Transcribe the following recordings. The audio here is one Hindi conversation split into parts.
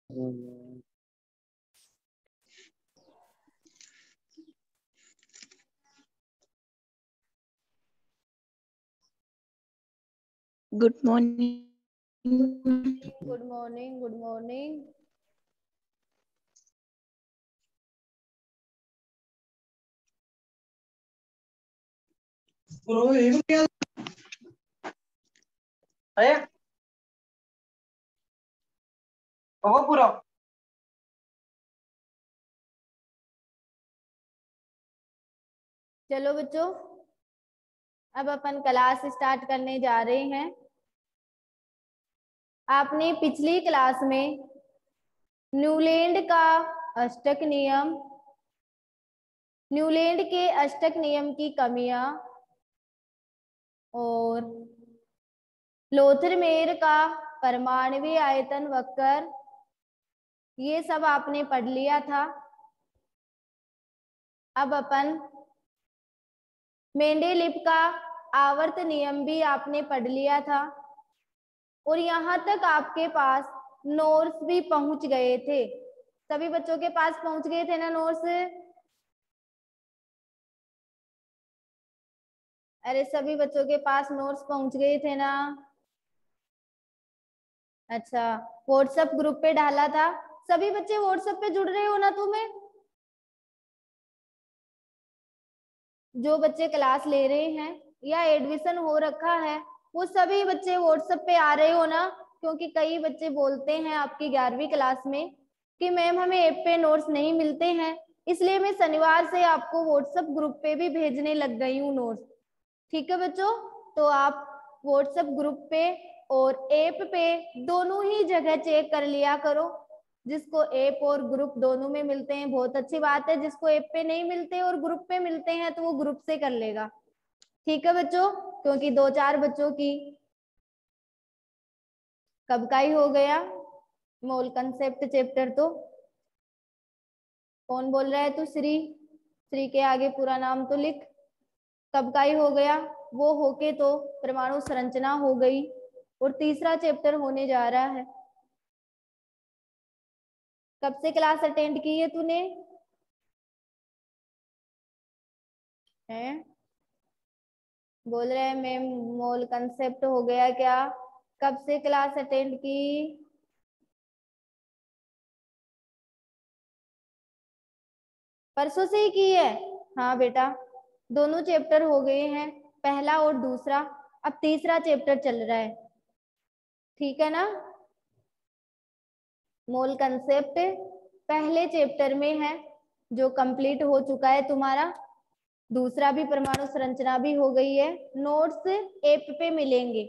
Good morning. Good morning. Good morning. पूरा चलो बच्चों, अब अपन क्लास स्टार्ट करने जा रहे हैं। आपने पिछली क्लास में न्यूलैंड का अष्टक नियम, न्यूलैंड के अष्टक नियम की कमियां और लोथरमेर का परमाणु आयतन वक्र, ये सब आपने पढ़ लिया था। अब अपन मेंडेलीव का आवर्त नियम भी आपने पढ़ लिया था और यहाँ तक आपके पास नोट्स भी पहुंच गए थे। सभी बच्चों के पास पहुंच गए थे ना नोट्स? अरे सभी बच्चों के पास नोट्स पहुंच गए थे ना? अच्छा, व्हाट्सएप ग्रुप पे डाला था। सभी बच्चे व्हाट्सएप पे जुड़ रहे हो ना? तुम्हें जो बच्चे क्लास ले रहे हैं या एडमिशन हो रखा है वो सभी बच्चे व्हाट्सएप पे आ रहे हो ना? क्योंकि कई बच्चे बोलते हैं आपकी 11वीं क्लास में कि मैम हमें ऐप पे नोट्स नहीं मिलते हैं, इसलिए मैं शनिवार से आपको व्हाट्सएप ग्रुप पे भी भेजने लग गई हूँ नोट्स। ठीक है बच्चों, तो आप व्हाट्सएप ग्रुप पे और ऐप पे दोनों ही जगह चेक कर लिया करो। जिसको ऐप और ग्रुप दोनों में मिलते हैं बहुत अच्छी बात है, जिसको ऐप पे नहीं मिलते और ग्रुप पे मिलते हैं तो वो ग्रुप से कर लेगा। ठीक है बच्चों, क्योंकि 2-4 बच्चों की कब का ही हो गया मोल कंसेप्ट चैप्टर। तो कौन बोल रहा है? तू श्री, श्री के आगे पूरा नाम तो लिख। कब का ही हो गया, वो होके तो परमाणु संरचना हो गई और तीसरा चैप्टर होने जा रहा है। कब से क्लास अटेंड की है तूने? है बोल रहे हैं मैम मोल कंसेप्ट हो गया क्या? कब से क्लास अटेंड की? परसों से ही की है? हाँ बेटा, दोनों चैप्टर हो गए हैं, पहला और दूसरा। अब तीसरा चैप्टर चल रहा है, ठीक है ना? मोल कंसेप्ट पहले चैप्टर में है जो कंप्लीट हो चुका है तुम्हारा। दूसरा भी परमाणु संरचना भी हो गई है। नोट्स ऐप पे मिलेंगे,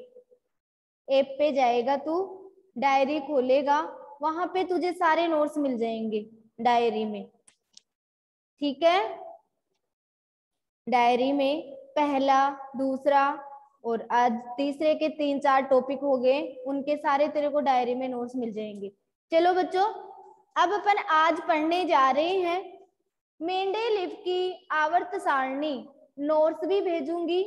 ऐप पे जाएगा तू, डायरी खोलेगा, वहां पे तुझे सारे नोट्स मिल जाएंगे डायरी में। ठीक है, डायरी में पहला, दूसरा और आज तीसरे के 3-4 टॉपिक हो गए, उनके सारे तेरे को डायरी में नोट्स मिल जाएंगे। चलो बच्चों, अब अपन आज पढ़ने जा रहे हैं मेंडेलीव की आवर्त सारणी। नोट्स भी भेजूंगी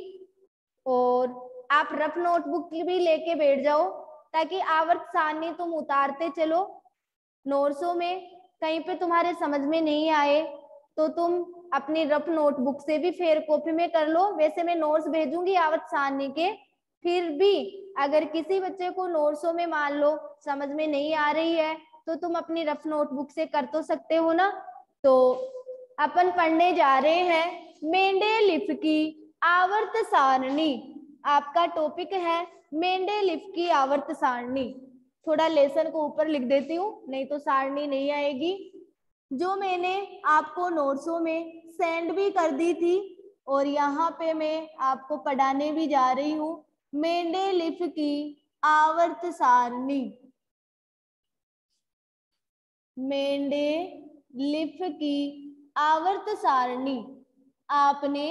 और आप रफ नोटबुक भी लेके बैठ जाओ ताकि आवर्त सारणी तुम उतारते चलो। नोट्सों में कहीं पे तुम्हारे समझ में नहीं आए तो तुम अपनी रफ नोटबुक से भी फेर कॉपी में कर लो। वैसे मैं नोट्स भेजूंगी आवर्त सारणी के, फिर भी अगर किसी बच्चे को नोट्सों में मान लो समझ में नहीं आ रही है तो तुम अपनी रफ नोटबुक से कर तो सकते हो ना। तो अपन पढ़ने जा रहे हैं मेंडेलीव की आवर्त सारणी। आपका टॉपिक है मेंडेलीव की आवर्त सारणी। थोड़ा लेसन को ऊपर लिख देती हूँ, नहीं तो सारणी नहीं आएगी। जो मैंने आपको नोट्सों में सेंड भी कर दी थी और यहाँ पे मैं आपको पढ़ाने भी जा रही हूँ मेंडेलीव की आवर्त सारणी। मेंडेलीव की आवर्त सारणी। आपने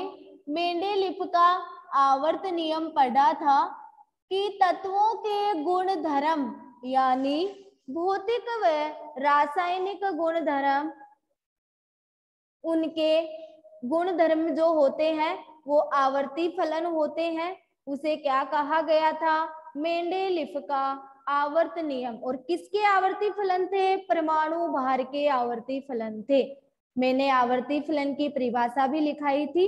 मेंडेलीव का आवर्त नियम पढ़ा था कि तत्वों के गुणधर्म यानी भौतिक व रासायनिक गुणधर्म, उनके गुणधर्म जो होते हैं वो आवर्ती फलन होते हैं। उसे क्या कहा गया था? मेंडेलीव का आवर्त नियम। और किसके आवर्ती फलन थे? परमाणु भार के आवर्ती फलन थे। मैंने आवर्ती फलन की परिभाषा भी लिखाई थी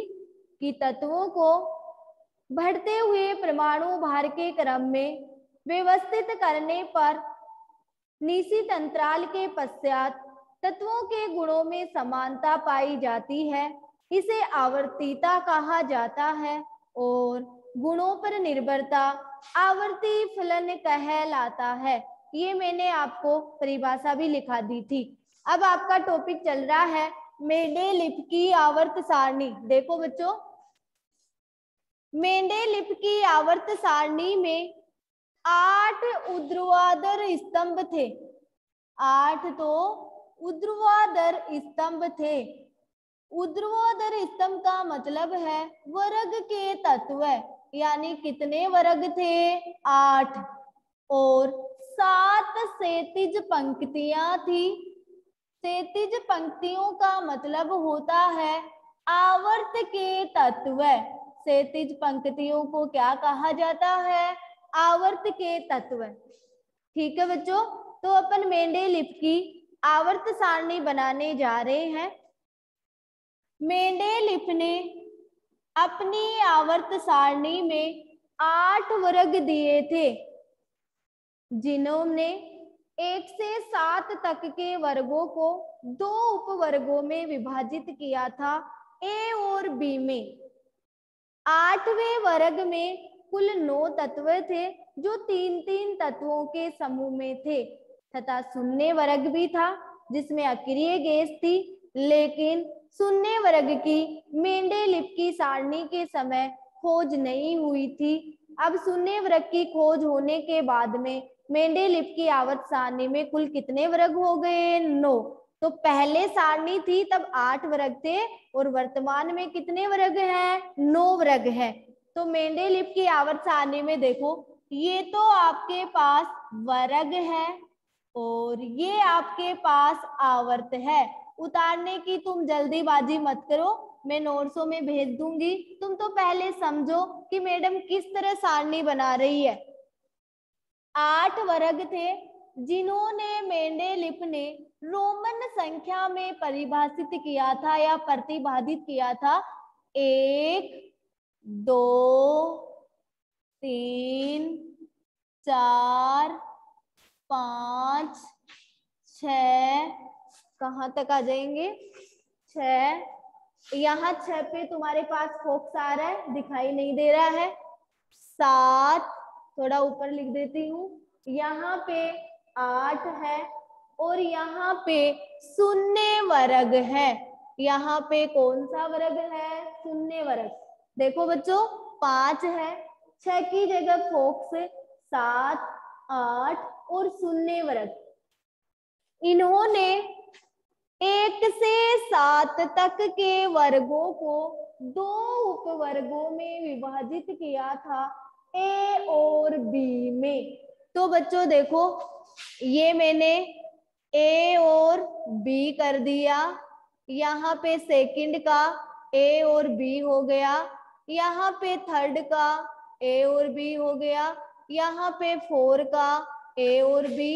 कि तत्वों को बढ़ते हुए परमाणु भार के क्रम में व्यवस्थित करने पर निश्चित अंतराल के पश्चात तत्वों के गुणों में समानता पाई जाती है, इसे आवर्तीता कहा जाता है। और गुणों पर निर्भरता आवर्ती फलन कहलाता है। ये मैंने आपको परिभाषा भी लिखा दी थी। अब आपका टॉपिक चल रहा है मेंडेलिफ की आवर्त सारणी। देखो बच्चों, मेंडेलिफ की आवर्त सारणी में 8 ऊर्ध्वाधर स्तंभ थे। 8 तो ऊर्ध्वाधर स्तंभ थे। ऊर्ध्वाधर स्तंभ का मतलब है वर्ग के तत्व, यानी कितने वर्ग थे? 8। और 7 क्षैतिज पंक्तियां थी। क्षैतिज पंक्तियों का मतलब होता है आवर्त के तत्व। क्षैतिज पंक्तियों को क्या कहा जाता है? आवर्त के तत्व। ठीक है बच्चों, तो अपन मेंडेलिफ की आवर्त सारणी बनाने जा रहे हैं। मेंडेलिफ ने अपनी आवर्त सारणी में 8 वर्ग दिए थे, जिन्होंने 1 से 7 तक के वर्गों को 2 उपवर्गों में विभाजित किया था, ए और बी में। 8वें वर्ग में कुल 9 तत्व थे, जो 3-3 तत्वों के समूह में थे, तथा शून्य वर्ग भी था जिसमें अक्रिय गैस थी। लेकिन शून्य वर्ग की मेंडेलिफ की सारणी के समय खोज नहीं हुई थी। अब शून्य वर्ग की खोज होने के बाद में मेंडेलिफ की आवर्त सारणी में कुल कितने वर्ग हो गए? 9। तो पहले सारणी थी तब 8 वर्ग थे और वर्तमान में कितने वर्ग हैं? 9 वर्ग हैं। तो मेंडेलिफ की आवर्त सारणी में देखो, ये तो आपके पास वर्ग है और ये आपके पास आवर्त है। उतारने की तुम जल्दीबाजी मत करो, मैं नोट्सों में भेज दूंगी। तुम तो पहले समझो कि मैडम किस तरह सारणी बना रही है। 8 वर्ग थे जिन्होंने मेंडेलिफ ने रोमन संख्या में परिभाषित किया था या प्रतिपादित किया था। 1, 2, 3, 4, 5, 6, कहाँ तक आ जाएंगे? 6। यहाँ 6 पे तुम्हारे पास फोक्स आ रहा है, दिखाई नहीं दे रहा है। 7, थोड़ा ऊपर लिख देती हूँ। यहाँ पे 8 है और यहाँ पे शून्य वर्ग है। यहाँ पे कौन सा वर्ग है? शून्य वर्ग। देखो बच्चों, 5 है, 6 की जगह फोक्स, 7, 8 और शून्य वर्ग। इन्होंने 1 से 7 तक के वर्गों को 2 उपवर्गों में विभाजित किया था, ए और बी में। तो बच्चों देखो, ये मैंने ए और बी कर दिया। यहाँ पे सेकंड का ए और बी हो गया, यहाँ पे थर्ड का ए और बी हो गया, यहाँ पे 4 का ए और बी,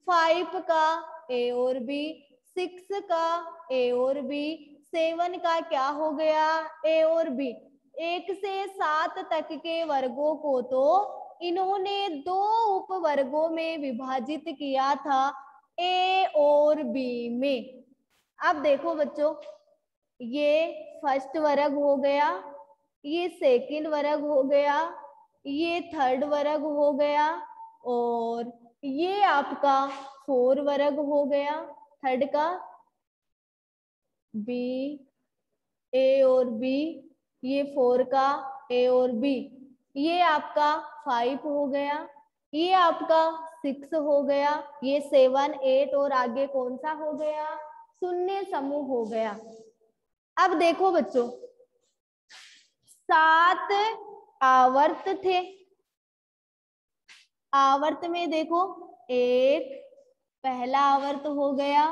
5 का ए और बी, 6 का ए और बी, 7 का क्या हो गया? ए और बी। 1 से 7 तक के वर्गों को तो इन्होंने 2 उपवर्गों में विभाजित किया था, ए और बी में। अब देखो बच्चों, ये फर्स्ट वर्ग हो गया, ये सेकंड वर्ग हो गया, ये थर्ड वर्ग हो गया और ये आपका 4 वर्ग हो गया। थर्ड का बी, ए और बी, ये 4 का ए और बी, ये आपका 5 हो गया, ये आपका 6 हो गया, ये 7, 8 और आगे कौन सा हो गया? शून्य समूह हो गया। अब देखो बच्चों, 7 आवर्त थे। आवर्त में देखो, 1 पहला आवर्त हो गया,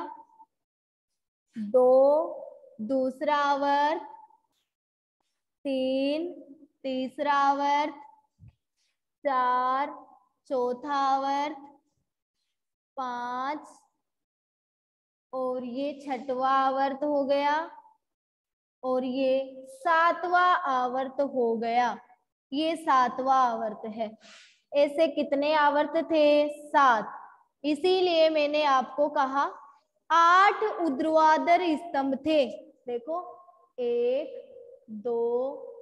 2 दूसरा आवर्त, 3 तीसरा आवर्त, 4 चौथा आवर्त, 5 और ये 6वां आवर्त हो गया और ये 7वां आवर्त हो गया। ये 7वां आवर्त है। ऐसे कितने आवर्त थे? 7। इसीलिए मैंने आपको कहा 8 ऊर्ध्वाधर स्तंभ थे। देखो 1 2,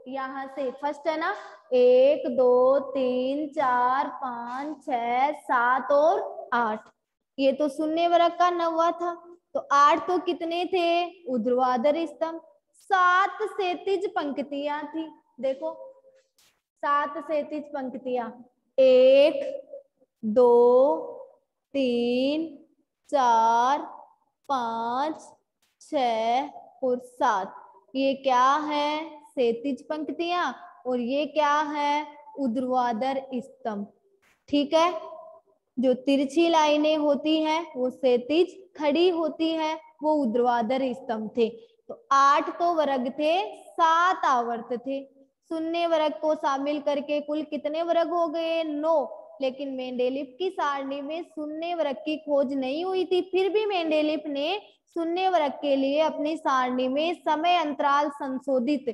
यहाँ से फर्स्ट है ना, 1 2 3 4 5 6 7 और 8। ये तो शून्य वर्ग का 9वां था। तो 8 तो कितने थे? ऊर्ध्वाधर स्तंभ। 7 क्षैतिज पंक्तियां थी। देखो 7 क्षैतिज पंक्तियां, 1 2 3 4 5 6 और 7। ये क्या है? क्षैतिज पंक्तियां। और ये क्या है? ऊर्ध्वाधर स्तंभ। ठीक है, जो तिरछी लाइनें होती हैं वो क्षैतिज, खड़ी होती है वो ऊर्ध्वाधर स्तंभ थे। तो 8 तो वर्ग थे, 7 आवर्त थे। शून्य वर्ग को शामिल करके कुल कितने वर्ग हो गए? 9। लेकिन मेंडेलिफ की सारणी में शून्य वर्ग की खोज नहीं हुई थी, फिर भी मेंडेलिफ ने शून्य वर्ग के लिए अपनी सारणी में समय अंतराल संशोधित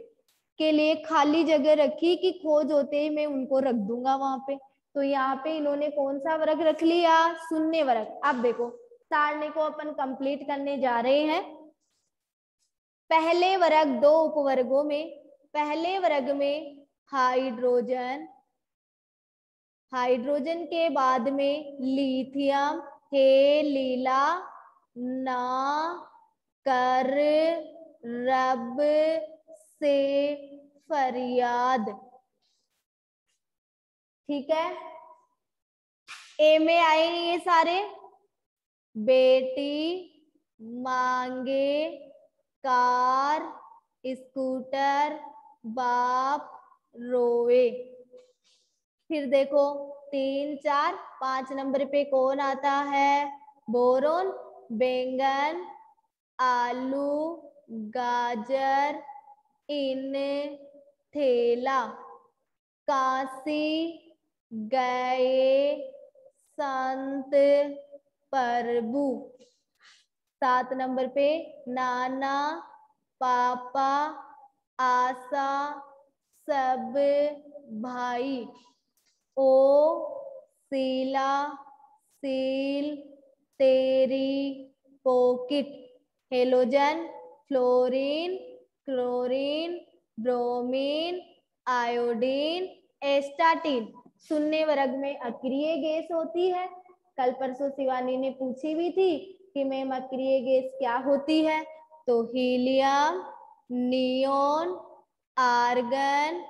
के लिए खाली जगह रखी कि खोज होते ही मैं उनको रख दूंगा वहां पे। तो यहाँ पे इन्होंने कौन सा वर्ग रख लिया? शून्य वर्ग। अब देखो सारणी को अपन कंप्लीट करने जा रहे हैं। पहले वर्ग 2 उपवर्गों में, पहले वर्ग में हाइड्रोजन, हाइड्रोजन के बाद में लिथियम, हे लीला ना कर रब से फरियाद। ठीक है, ए में आए ये सारे, बेटी मांगे कार स्कूटर बाप रोए। फिर देखो 3 4 5 नंबर पे कौन आता है? बोरोन, बैंगन, आलू, गाजर, इन, थैला, काशी गए संत प्रभु। 7 नंबर पे नाना, पापा, आशा, सब भाई, ओ शीला, सील, तेरी pocket, halogen, fluorine, chlorine, bromine, iodine, astatine. शून्य वर्ग में अक्रिय गैस होती है। कल परसों शिवानी ने पूछी भी थी कि मैम अक्रिय गैस क्या होती है? तो helium, neon, argon,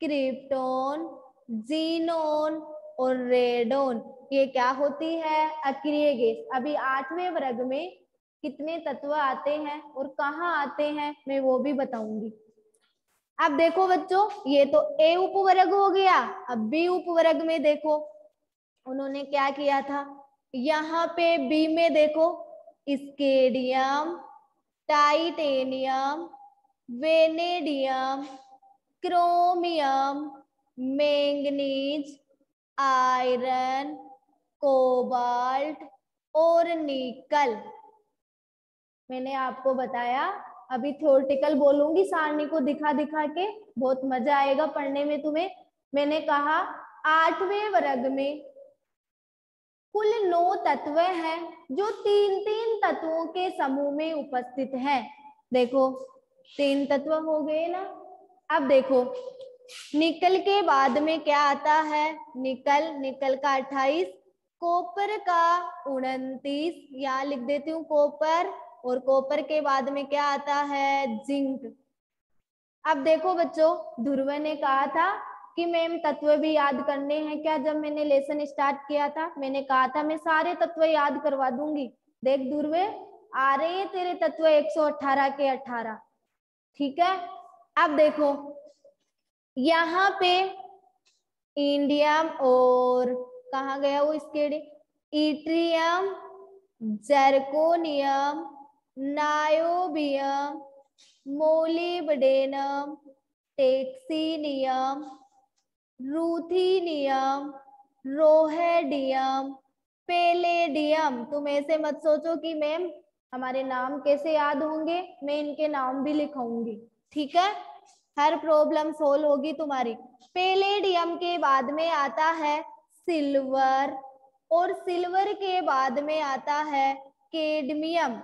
krypton, xenon और रेडोन, ये क्या होती है? अक्रिय गैस। अभी 8वें वर्ग में कितने तत्व आते हैं और कहाँ आते हैं मैं वो भी बताऊंगी। अब देखो बच्चों, ये तो ए उपवर्ग हो गया। अब बी उपवर्ग में देखो उन्होंने क्या किया था। यहाँ पे बी में देखो स्केडियम, titanium, vanadium, chromium, manganese, iron, cobalt और निकल। मैंने आपको बताया, अभी थ्योरेटिकल बोलूंगी सारणी को दिखा दिखा के, बहुत मजा आएगा पढ़ने में तुम्हें। मैंने कहा 8वें वर्ग में कुल 9 तत्व हैं जो 3-3 तत्वों के समूह में उपस्थित हैं। देखो 3 तत्व हो गए ना। अब देखो निकल के बाद में क्या आता है? निकल, निकल का 28, कॉपर का 29, यहाँ लिख देती हूँ कॉपर, और कॉपर के बाद में क्या आता है? जिंक। अब देखो बच्चों, ध्रुव ने कहा था कि मैम तत्व भी याद करने हैं क्या? जब मैंने लेसन स्टार्ट किया था मैंने कहा था मैं सारे तत्व याद करवा दूंगी। देख ध्रुव, आ रहे हैं तेरे तत्व 118 के 18। ठीक है, अब देखो यहाँ पे इंडियम और कहाँ गया वो इसके, इट्रियम, जर्कोनियम, नायोबियम, मोलिब्डेनम, टेक्सीनियम, रूथीनियम, रोहेडियम, पैलेडियम। तुम ऐसे मत सोचो कि मैम हमारे नाम कैसे याद होंगे, मैं इनके नाम भी लिखाऊंगी, ठीक है, हर प्रॉब्लम सोल्व होगी तुम्हारी। पैलेडियम के बाद में आता है सिल्वर, और सिल्वर के बाद में आता है कैडमियम।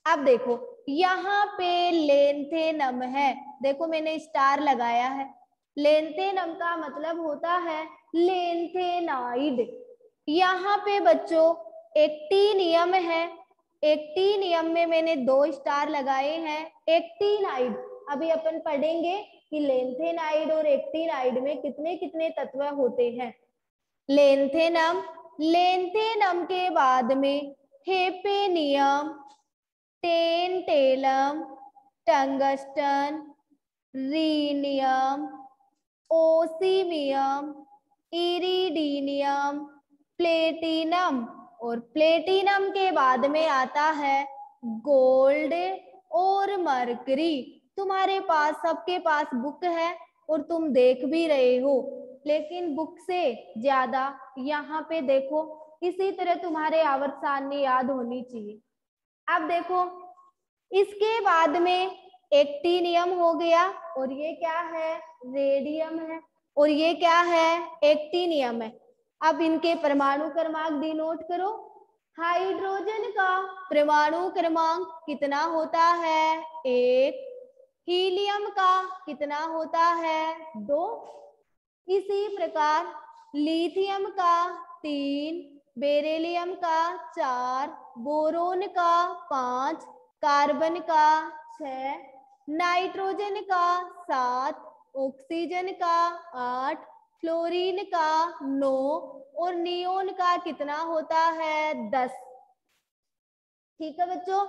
अब देखो यहाँ पे लेंथेनम है, देखो मैंने स्टार लगाया है, लेंथेनम का मतलब होता है लेंथेनाइड। यहाँ पे बच्चों एक्टिनियम है, एक्टिनियम में मैंने 2 स्टार लगाए हैं। एक्टिनाइड अभी अपन पढ़ेंगे कि लेंथेनाइड और एक्टिनाइड में कितने कितने तत्व होते हैं। लेंथेनम, लेंथेनम के बाद में हेपेनियम, टेंटेलम, टंगस्टन, रीनियम, ओसीमियम, इरिडीनियम, प्लेटिनम, और प्लेटिनम के बाद में आता है गोल्ड और मरकरी। तुम्हारे पास सबके पास बुक है और तुम देख भी रहे हो, लेकिन बुक से ज्यादा यहाँ पे देखो, इसी तरह तुम्हारे आवर्त सारणी याद होनी चाहिए। अब देखो इसके बाद में एक्टिनियम हो गया, और ये क्या है, रेडियम है, और ये क्या है, एक्टिनियम है। अब इनके परमाणु क्रमांक डिनोट करो। हाइड्रोजन का परमाणु क्रमांक कितना होता है, 1। हीलियम का कितना होता है, 2। इसी प्रकार लिथियम का 3, बेरिलियम का 4, बोरोन का 5, कार्बन का 6, नाइट्रोजन का 7, ऑक्सीजन का 8, फ्लोरीन का 9, और नियोन का कितना होता है, 10। ठीक है बच्चों,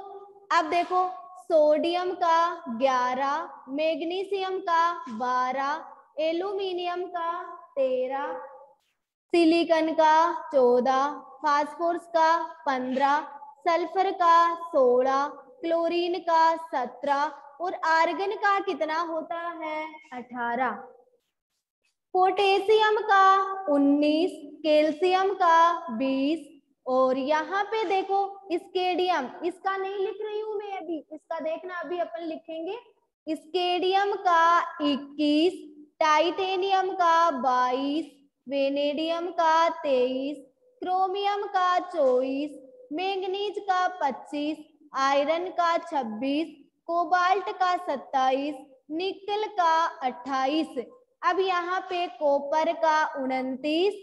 अब देखो सोडियम का 11, मैग्नीशियम का 12, एल्यूमिनियम का 13, सिलिकॉन का 14, फास्फोरस का 15, सल्फर का 16, क्लोरीन का 17, और आर्गन का कितना होता है, 18। पोटेशियम का 19, कैल्शियम का 20, और यहाँ पे देखो स्केडियम, इसका नहीं लिख रही हूं मैं अभी, इसका देखना अभी अपन लिखेंगे। स्केडियम का 21, टाइटेनियम का 22, वेनेडियम का 23, क्रोमियम का 24, मैंगनीज का 25, आयरन का 26, कोबाल्ट का 27, निकल का 28। अब यहाँ पे कॉपर का 29,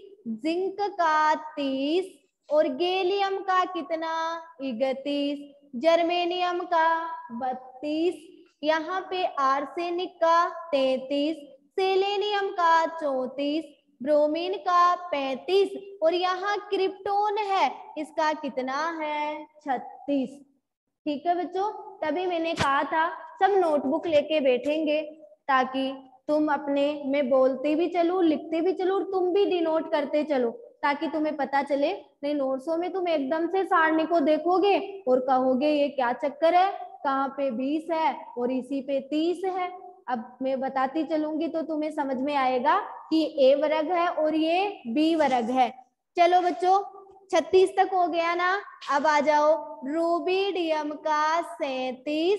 जिंक का 30, और गैलियम का कितना, 31, जर्मेनियम का 32, यहाँ पे आर्सेनिक का 33, सेलेनियम का 34, ब्रोमीन का 35, और यहाँ क्रिप्टोन है, इसका कितना है, 36। ठीक है बच्चों, तभी मैंने कहा था सब नोटबुक लेके बैठेंगे, ताकि तुम अपने, मैं बोलती भी चलूं, लिखती भी चलूं, और तुम भी डिनोट करते चलो, ताकि तुम्हें पता चले। नहीं नोट्सों में तुम एकदम से सारणी को देखोगे और कहोगे ये क्या चक्कर है, कहाँ पे 20 है और इसी पे 30 है। अब मैं बताती चलूंगी तो तुम्हें समझ में आएगा कि ए वर्ग है और ये बी वर्ग है। चलो बच्चों 36 तक हो गया ना, अब आ जाओ। रूबिडियम का 37,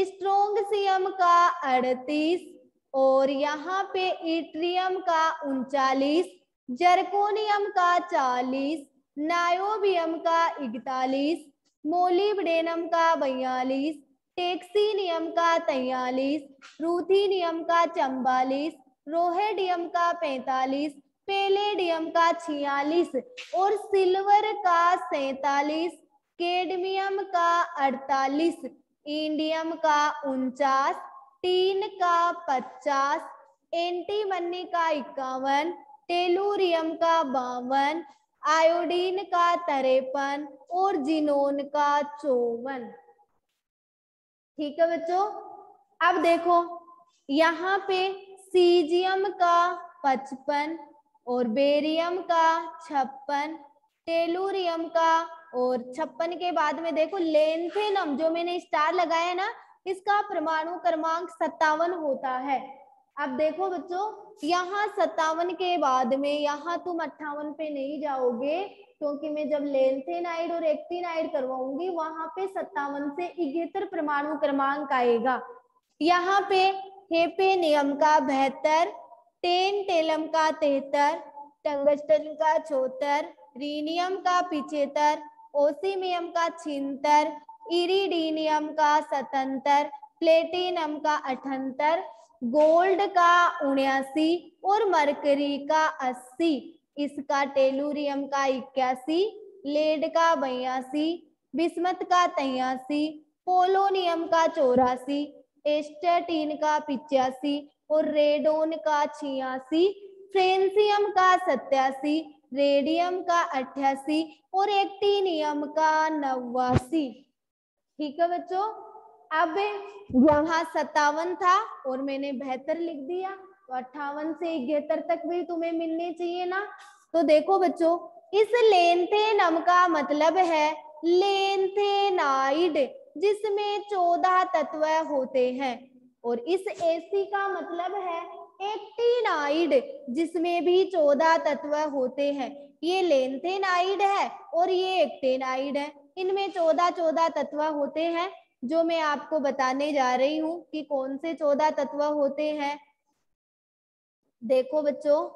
स्ट्रोंगसियम का 38, और यहाँ पे इट्रियम का 39, जर्कोनियम का 40, नायोबियम का 41, मोलिब्डेनम का 42, टेक्सीनियम का 43, रूथीनियम का 44, रोहेडियम का 45, पैलेडियम का 46, और सिल्वर का 47, कैडमियम का 48, इंडियम का 49, टीन का 50, एंटीमनी का 51, टेलुरियम का 52, आयोडीन का 53, और जिनोन का 54। ठीक है बच्चों, अब देखो यहाँ पे सीजियम का 55, और बेरियम का 56, टेलुरियम का, और 56 के बाद में देखो लेंथेनम, जो मैंने स्टार लगाया ना, इसका परमाणु क्रमांक 57 होता है। अब देखो बच्चों यहाँ 57 के बाद में, यहाँ तुम 58 पे नहीं जाओगे, क्योंकि मैं जब लेंथेनाइड और एक्टिनाइड करवाऊंगी वहां पे 57 से 71 परमाणु क्रमांक आएगा। यहाँ पे हेपे नियम का 72, टेंटेलम का 73, टंगस्टन का 74, रीनियम का 75, ओसीमियम का 76, इरिडीनियम का 77, प्लेटिनम का 78, गोल्ड का 79 और मरकरी का 80, इसका टेलुरियम का 81, लेड का 82, बिस्मथ का 83, पोलोनियम का 84, एस्टेटिन का 85 और रेडोन का 86, फ्रेंसियम का 87, रेडियम का 88 और एक्टिनियम का 89। ठीक है बच्चों, अब यहाँ 57 था और मैंने 72 लिख दिया, तो 58 से 71 तक भी तुम्हें मिलने चाहिए ना। तो देखो बच्चों, इस लेंथेनम का मतलब है लेंथेनाइड जिसमें 14 तत्व होते हैं, और इस एसी का मतलब है एक्टिनाइड जिसमें भी 14 तत्व होते हैं। ये लेंथेनाइड है और ये एक्टिनाइड है, इनमें 14 तत्व होते हैं, जो मैं आपको बताने जा रही हूँ कि कौन से 14 तत्व होते हैं। देखो बच्चों,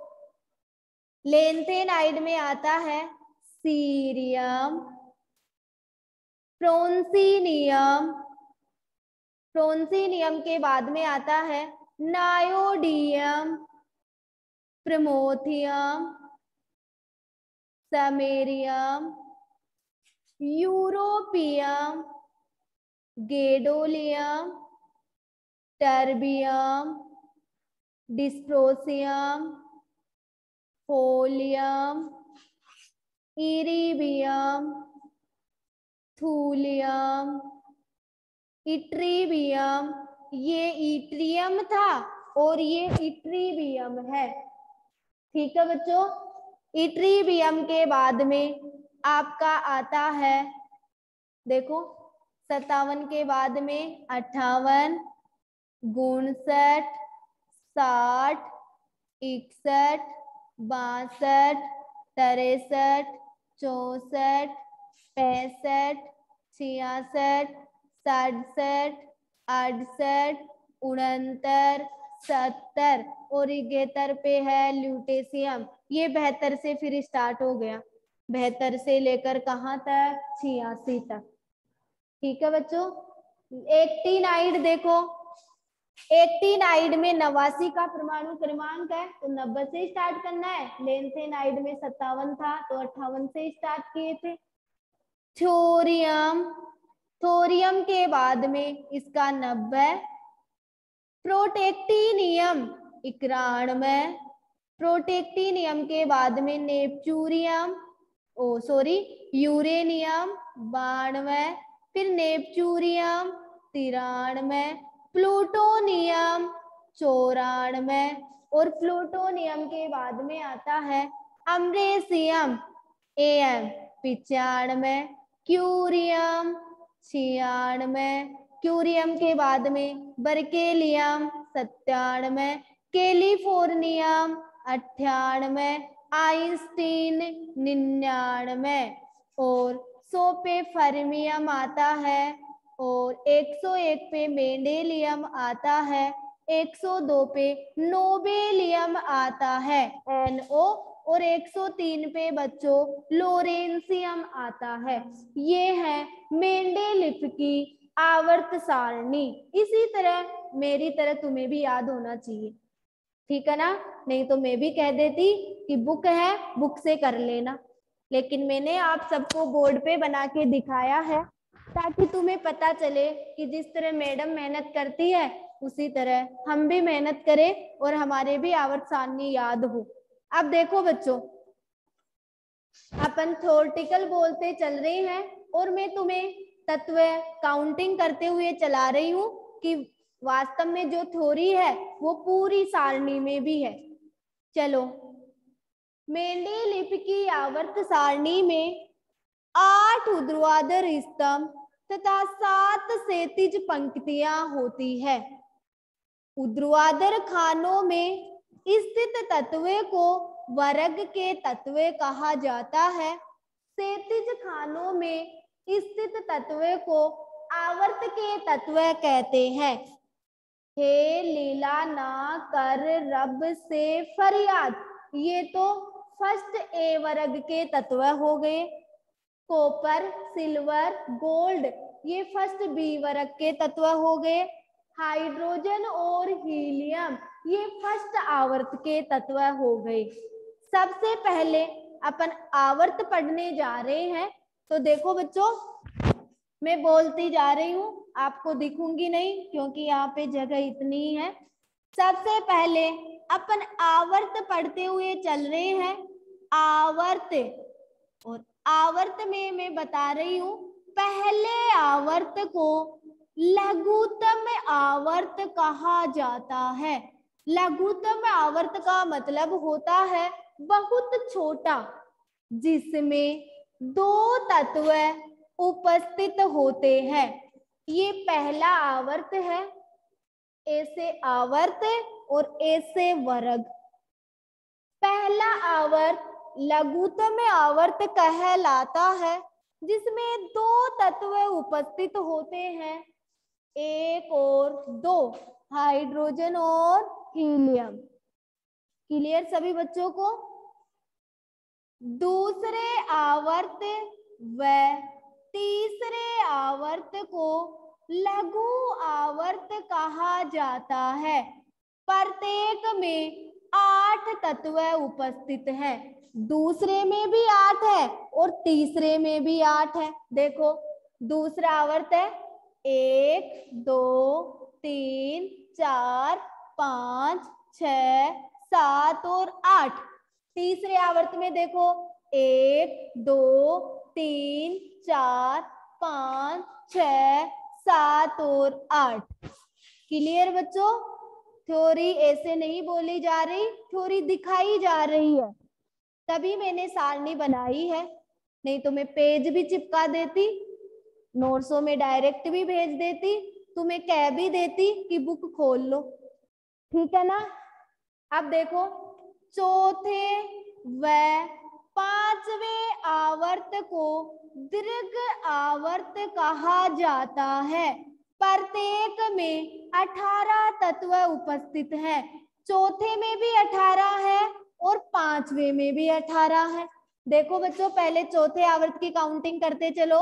लेंथेनाइड में आता है सीरियम, फ्रोंसिनियम, फ्रोंसिनियम के बाद में आता है neodymium, promethium, samarium, europium, gadolinium, terbium, dysprosium, holmium, erbium, thulium, ytterbium. ये इट्रियम था और ये इट्रीबियम है। ठीक है बच्चों, इट्रीबियम के बाद में आपका आता है, देखो 57 के बाद में 58, 59, 60, 61, 62, 63, 64, 65, 66, 67, 68, 69, 70 और 71 पे है ल्यूटेशियम। ये 72 से फिर स्टार्ट हो गया, 72 से लेकर कहाँ तक, 86 तक। ठीक है बच्चों, एक्टिनाइड देखो, एक्टिनाइड में 89 का परमाणु क्रमांक है, तो 90 से स्टार्ट करना है। लेंथेनाइड में 57 था तो 58 से स्टार्ट किए थे। थोरियम, थोरियम के बाद में इसका 90, प्रोटेक्टिनियम 91, प्रोटेक्टिनियम के बाद में नेपच्यूरियम, यूरेनियम 92, फिर नेपच्यूरियम 93, प्लूटोनियम 94 और प्लूटोनियम के बाद में आता है अम्ब्रेसियम Am 95, क्यूरियम 96, क्यूरियम के बाद में बर्केलियम 97, कैलिफोर्नियम 98, आइंस्टीन 99 और 100 पे फर्मियम आता है और 101 पे मेंडेलियम आता है, 102 पे नोबेलियम आता है NO और 103 पे बच्चों लोरेंसियम आता है। ये है मेंडेलिफ की आवर्त सारणी। इसी तरह मेरी तरह तुम्हें भी याद होना चाहिए, ठीक है ना, नहीं तो मैं भी कह देती कि बुक है बुक से कर लेना, लेकिन मैंने आप सबको बोर्ड पे बना के दिखाया है ताकि तुम्हें पता चले कि जिस तरह मैडम मेहनत करती है उसी तरह हम भी मेहनत करें और हमारे भी आवर्त सारणी याद हो। अब देखो बच्चों, अपन थ्योरेटिकल बोलते चल रहे हैं और मैं तुम्हें तत्व काउंटिंग करते हुए चला रही हूँ कि वास्तव में जो थ्योरी है वो पूरी सारणी में भी है। चलो, मेंडेलिफ की आवर्त सारणी में 8 ऊर्ध्वाधर स्तंभ तथा 7 क्षैतिज पंक्तियां होती है। ऊर्ध्वाधर खानों में स्थित तत्व को वर्ग के तत्व कहा जाता है क्षैतिज खानों में स्थित तत्व को आवर्त के तत्व कहते हैं। हे लीला ना कर रब से फरियाद, ये तो फर्स्ट ए वर्ग के तत्व हो गए। कॉपर, सिल्वर, गोल्ड, ये फर्स्ट बी वर्ग के तत्व हो गए। हाइड्रोजन और हीलियम, ये फर्स्ट आवर्त के तत्व हो गए। सबसे पहले अपन आवर्त पढ़ने जा रहे हैं। तो देखो बच्चों, मैं बोलती जा रही हूँ, आपको दिखूंगी नहीं क्योंकि यहाँ पे जगह इतनी है। सबसे पहले अपन आवर्त पढ़ते हुए चल रहे हैं। आवर्त, और आवर्त में मैं बता रही हूँ, पहले आवर्त को लघुत्तम आवर्त कहा जाता है। लघुत्तम आवर्त का मतलब होता है बहुत छोटा, जिसमें दो तत्व उपस्थित होते हैं। ये पहला आवर्त है, ऐसे आवर्त और ऐसे वर्ग। पहला आवर्त लघुत्तम आवर्त कहलाता है, जिसमें दो तत्व उपस्थित होते हैं, एक और दो, हाइड्रोजन और हीलियम। क्लियर सभी बच्चों को? दूसरे आवर्त व तीसरे आवर्त को लघु आवर्त कहा जाता है। प्रत्येक में 8 तत्व उपस्थित हैं। दूसरे में भी 8 है और तीसरे में भी 8 है। देखो, दूसरा आवर्त है 1 2 3 4 5 6 7 और 8। तीसरे आवर्त में देखो 1 2 3 4 5 6 7 और 8। क्लियर बच्चों? थ्योरी ऐसे नहीं बोली जा रही, थ्योरी दिखाई जा रही है, तभी मैंने सारणी बनाई है। नहीं तो मैं पेज भी चिपका देती, नोट्सों में डायरेक्ट भी भेज देती, तुम्हें कह भी देती कि बुक खोल लो। ठीक है ना? अब देखो, चौथे व पांचवें आवर्त को दीर्घ आवर्त कहा जाता है। प्रत्येक में 18 तत्व उपस्थित हैं। चौथे में भी 18 है और पांचवें में भी 18 है। देखो बच्चों, पहले चौथे आवर्त की काउंटिंग करते चलो।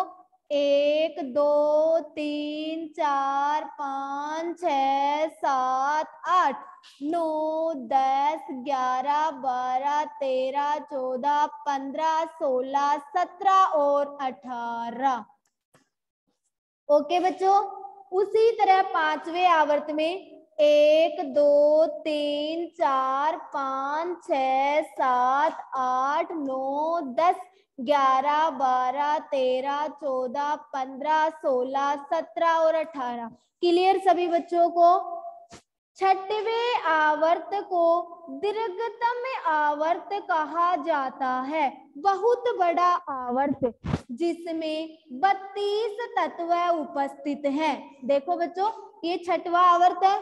1 2 3 4 5 6 7 8 9 10 11 12 13 14 15 16 17 और 18। ओके बच्चों, उसी तरह पांचवें आवर्त में 1 2 3 4 5 6 7 8 9 10 11 12 13 14 15 16 17 और 18। क्लियर सभी बच्चों को? छठवें आवर्त को दीर्घतम आवर्त कहा जाता है। बहुत बड़ा आवर्त, जिसमें 32 तत्व उपस्थित हैं। देखो बच्चों, ये छठवां आवर्त है,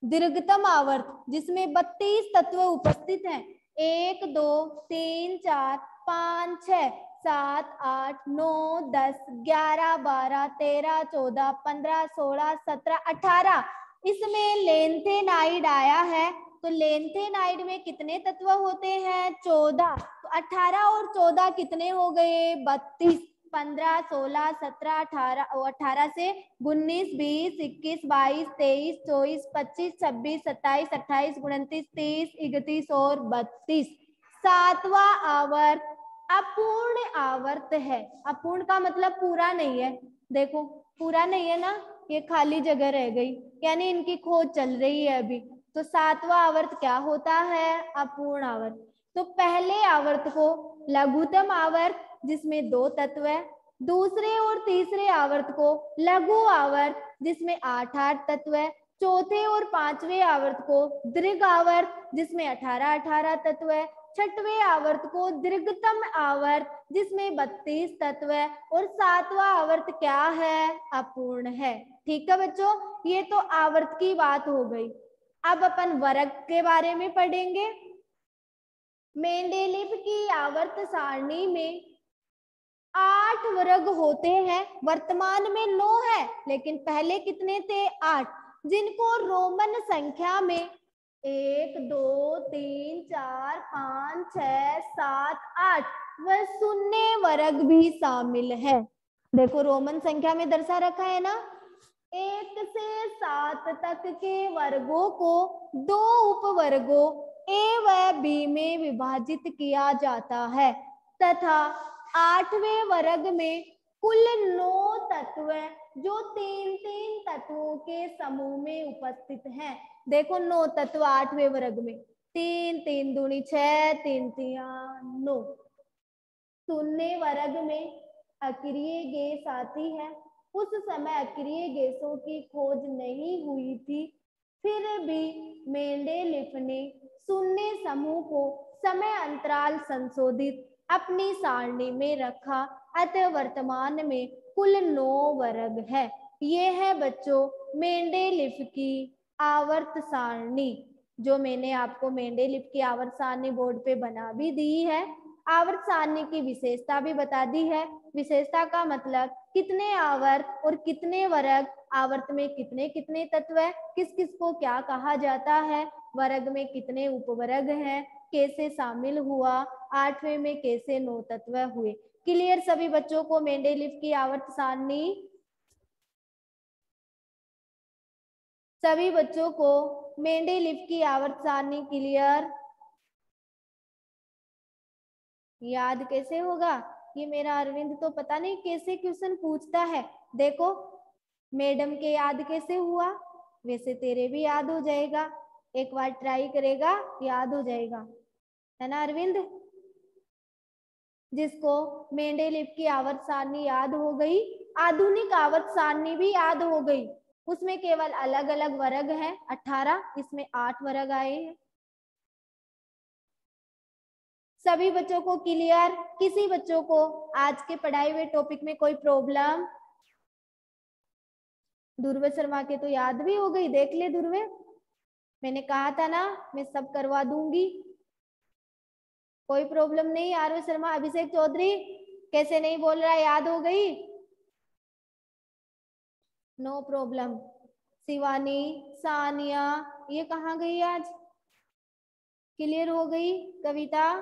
दीर्घतम आवर्त, जिसमें 32 तत्व उपस्थित हैं। 1 2 3 4 5 6 7 8 9 10 11 12 13 14 15 16 17 18। इसमें लेंथेनाइड आया है, तो लेंथेनाइड में कितने तत्व होते हैं? 14। तो 18 और 14 कितने हो गए? 32। 15 16 17 18 और 18 से 19 20 21 22 23 24 25 26 27 28 29 30 31 और 32। सातवां आवर्त अपूर्ण आवर्त है। अपूर्ण का मतलब पूरा नहीं है। देखो, पूरा नहीं है ना, ये खाली जगह रह गई, यानी इनकी खोज चल रही है अभी। तो सातवां आवर्त क्या होता है? अपूर्ण आवर्त। तो पहले आवर्त को लघुत्तम आवर्त, जिसमें 2 तत्व है। दूसरे और तीसरे आवर्त को लघु आवर्त, जिसमें 8 तत्व है। चौथे और पांचवें आवर्त को दीर्घ आवर्त, जिसमें 18 तत्व है। छठवें आवर्त को दीर्घतम आवर्त, जिसमें 32 तत्व है। और सातवां आवर्त क्या है? अपूर्ण है। ठीक है बच्चों, ये तो आवर्त की बात हो गई। अब अपन वर्ग के बारे में पढ़ेंगे। मेंडेलीव की आवर्त सारणी में 8 वर्ग होते हैं। वर्तमान में 9 है, लेकिन पहले कितने थे? 8, जिनको रोमन संख्या में 1 2 3 4 5 6 7 8 व शून्य वर्ग भी शामिल है। देखो रोमन संख्या में दर्शा रखा है ना, 1 से 7 तक के वर्गों को 2 उपवर्गों ए व बी में विभाजित किया जाता है तथा 8वें वर्ग में कुल 9 तत्व जो 3-3 तत्वों के समूह में उपस्थित हैं। देखो 9 तत्व 8वें वर्ग में, 3 3 दूनी 6, 3 3 9। शून्य वर्ग में अक्रिय गैस आती है। उस समय अक्रिय गैसों की खोज नहीं हुई थी, फिर भी मेंडेलिफ ने शून्य समूह को समय अंतराल संशोधित अपनी सारणी में रखा, अतः वर्तमान में कुल 9 वर्ग है। ये है बच्चों मेंडेलिफ की आवर्त सारणी, जो मैंने आपको मेंडेलिफ की आवर्त सारणी बोर्ड पे बना भी दी है। आवर्त सारणी की विशेषता भी बता दी है। विशेषता का मतलब कितने आवर्त और कितने वर्ग, आवर्त में कितने कितने तत्व है, किस किस को क्या कहा जाता है, वर्ग में कितने उपवर्ग हैं, कैसे शामिल हुआ, 8वें में कैसे 9 तत्व हुए। क्लियर सभी बच्चों को मेंडेलिफ की आवर्त सारणी? सभी बच्चों को मेंडेलिफ की आवर्त सारणी क्लियर? याद कैसे होगा? ये मेरा अरविंद तो पता नहीं कैसे क्वेश्चन पूछता है। देखो मैडम के याद कैसे हुआ, वैसे तेरे भी याद हो जाएगा। एक बार ट्राई करेगा, याद हो जाएगा, है ना अरविंद? जिसको मेंडेलिफ की आवर्त सारणी याद हो गई, आधुनिक आवर्त सारणी भी याद हो गई। उसमें केवल अलग अलग वर्ग हैं 18, इसमें 8 वर्ग आए हैं। सभी बच्चों को क्लियर? किसी बच्चों को आज के पढ़ाई हुए टॉपिक में कोई प्रॉब्लम? दुर्वे शर्मा के तो याद भी हो गई, देख ले दुर्वे, मैंने कहा था ना मैं सब करवा दूंगी। कोई प्रॉब्लम नहीं? आरवे शर्मा, अभिषेक चौधरी कैसे नहीं बोल रहा, याद हो गई? No problem. शिवानी, सानिया, ये कहाँ गई आज? क्लियर हो गई? कविता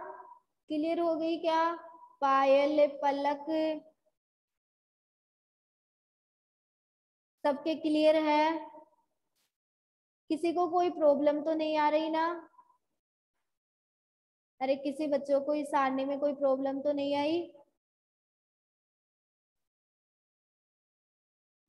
क्लियर हो गई क्या? पायल, पलक, सबके क्लियर है? किसी को कोई प्रॉब्लम तो नहीं आ रही ना? अरे किसी बच्चों को इस सारणी में कोई प्रॉब्लम तो नहीं आई?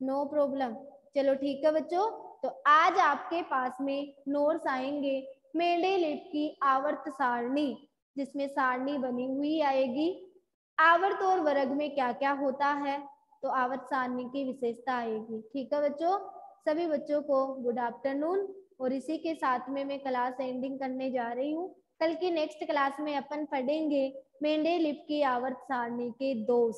No problem. चलो ठीक है बच्चों, तो आज आपके पास में नोट्स आएंगे मेंडेलिफ की आवर्त सारणी, जिसमें सारणी बनी हुई आएगी, आवर्त और वर्ग में क्या क्या होता है, तो आवर्त सारणी की विशेषता आएगी। ठीक है बच्चों, सभी बच्चों को गुड आफ्टरनून। और इसी के साथ में मैं क्लास एंडिंग करने जा रही हूँ। कल की नेक्स्ट क्लास में अपन पढ़ेंगे मेंडेलिफ की आवर्त सारणी के दोष।